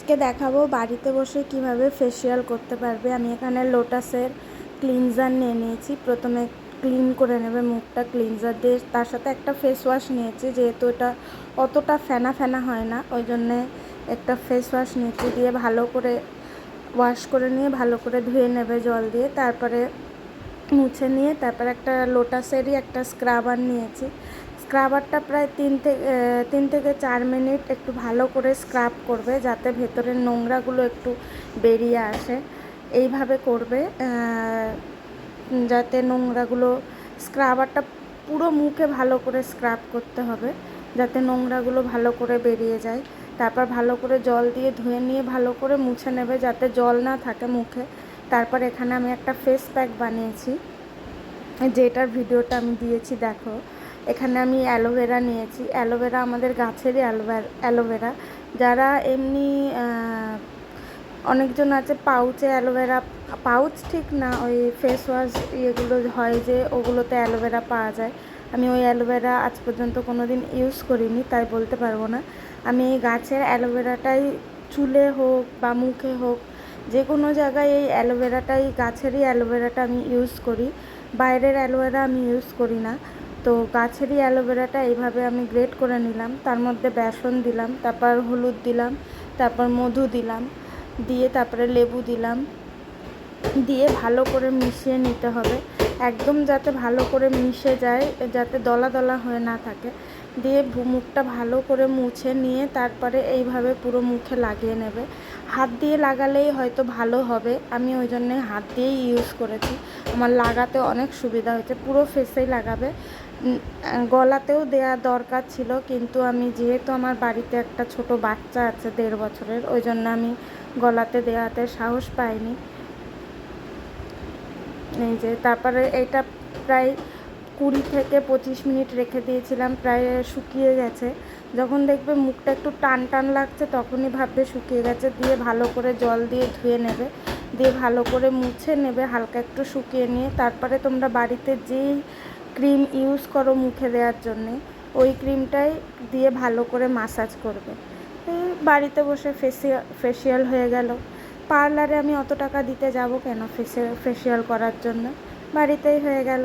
আজকে দেখাবো বাড়িতে বসে কিভাবে ফেসিয়াল করতে পারবে। আমি এখানে লোটাসের ক্লিনজার নিয়ে নিয়েছি। প্রথমে ক্লিন করে নেবে মুখটা ক্লিনজার দিয়ে, তার সাথে একটা ফেস ওয়াশ নিয়েছি, যেহেতু এটা অতটা ফেনা ফেনা হয় না, ওই জন্যে একটা ফেস ওয়াশ নিয়েছি। দিয়ে ভালো করে ওয়াশ করে নিয়ে ভালো করে ধুয়ে নেবে জল দিয়ে, তারপরে মুছে নিয়ে তারপর একটা লোটাসেরই একটা স্ক্রাবার নিয়েছি। স্ক্রাবারটা প্রায় 3 থেকে 4 মিনিট একটু ভালো করে স্ক্রাব করবে, যাতে ভেতরের নোংরাগুলো একটু বেরিয়ে আসে। এইভাবে করবে যাতে নোংরাগুলো, স্ক্রাবারটা পুরো মুখে ভালো করে স্ক্রাব করতে হবে, যাতে নোংরাগুলো ভালো করে বেরিয়ে যায়। তারপর ভালো করে জল দিয়ে ধুয়ে নিয়ে ভালো করে মুছে নেবে, যাতে জল না থাকে মুখে। তারপর এখানে আমি একটা ফেস প্যাক বানিয়েছি, যেটার ভিডিওটা আমি দিয়েছি দেখো। এখানে আমি অ্যালোভেরা নিয়েছি। অ্যালোভেরা আমাদের গাছেরই অ্যালোভেরা। যারা এমনি অনেকজন আছে পাউচে অ্যালোভেরা, পাউচ ঠিক না, ওই ফেস ওয়াশ ইয়েগুলো হয় যে, ওগুলোতে অ্যালোভেরা পাওয়া যায়। আমি ওই অ্যালোভেরা আজ পর্যন্ত কোনো দিন ইউজ করিনি, তাই বলতে পারবো না। আমি এই গাছের অ্যালোভেরাটাই, চুলে হোক বা মুখে হোক, যে কোনো জায়গায় এই অ্যালোভেরাটাই, গাছেরই অ্যালোভেরাটা আমি ইউজ করি। বাইরের অ্যালোভেরা আমি ইউজ করি না। তো গাছেরই অ্যালোভেরাটা এইভাবে আমি গ্রেট করে নিলাম, তার মধ্যে বেসন দিলাম, তারপর হলুদ দিলাম, তারপর মধু দিলাম, দিয়ে তারপরে লেবু দিলাম, দিয়ে ভালো করে মিশিয়ে নিতে হবে, একদম যাতে ভালো করে মিশে যায়, যাতে দলা দলা হয়ে না থাকে। দিয়ে মুখটা ভালো করে মুছে নিয়ে তারপরে এইভাবে পুরো মুখে লাগিয়ে নেবে। হাত দিয়ে লাগালেই হয়তো ভালো হবে, আমি ওই জন্যে হাত দিয়েই ইউজ করেছি। আমার লাগাতে অনেক সুবিধা হয়েছে। পুরো ফেসেই লাগাবে, গলাতেও দেওয়া দরকার ছিল, কিন্তু আমি যেহেতু আমার বাড়িতে একটা ছোট বাচ্চা আছে 1.5 বছরের, ওই জন্য আমি গলাতে দেওয়াতে সাহস পাইনি। এই যে তারপরে এটা প্রায় 20 থেকে 25 মিনিট রেখে দিয়েছিলাম, প্রায় শুকিয়ে গেছে। যখন দেখবে মুখটা একটু টান টান লাগছে, তখনই ভাববে শুকিয়ে গেছে। দিয়ে ভালো করে জল দিয়ে ধুয়ে নেবে, দিয়ে ভালো করে মুছে নেবে, হালকা একটু শুকিয়ে নিয়ে। তারপরে তোমরা বাড়িতে যেই ক্রিম ইউজ করো মুখে দেওয়ার জন্যে, ওই ক্রিমটাই দিয়ে ভালো করে মাসাজ করবে। বাড়িতে বসে ফেসিয়াল হয়ে গেল। পার্লারে আমি অত টাকা দিতে যাব কেন ফেসিয়াল করার জন্য, বাড়িতেই হয়ে গেল।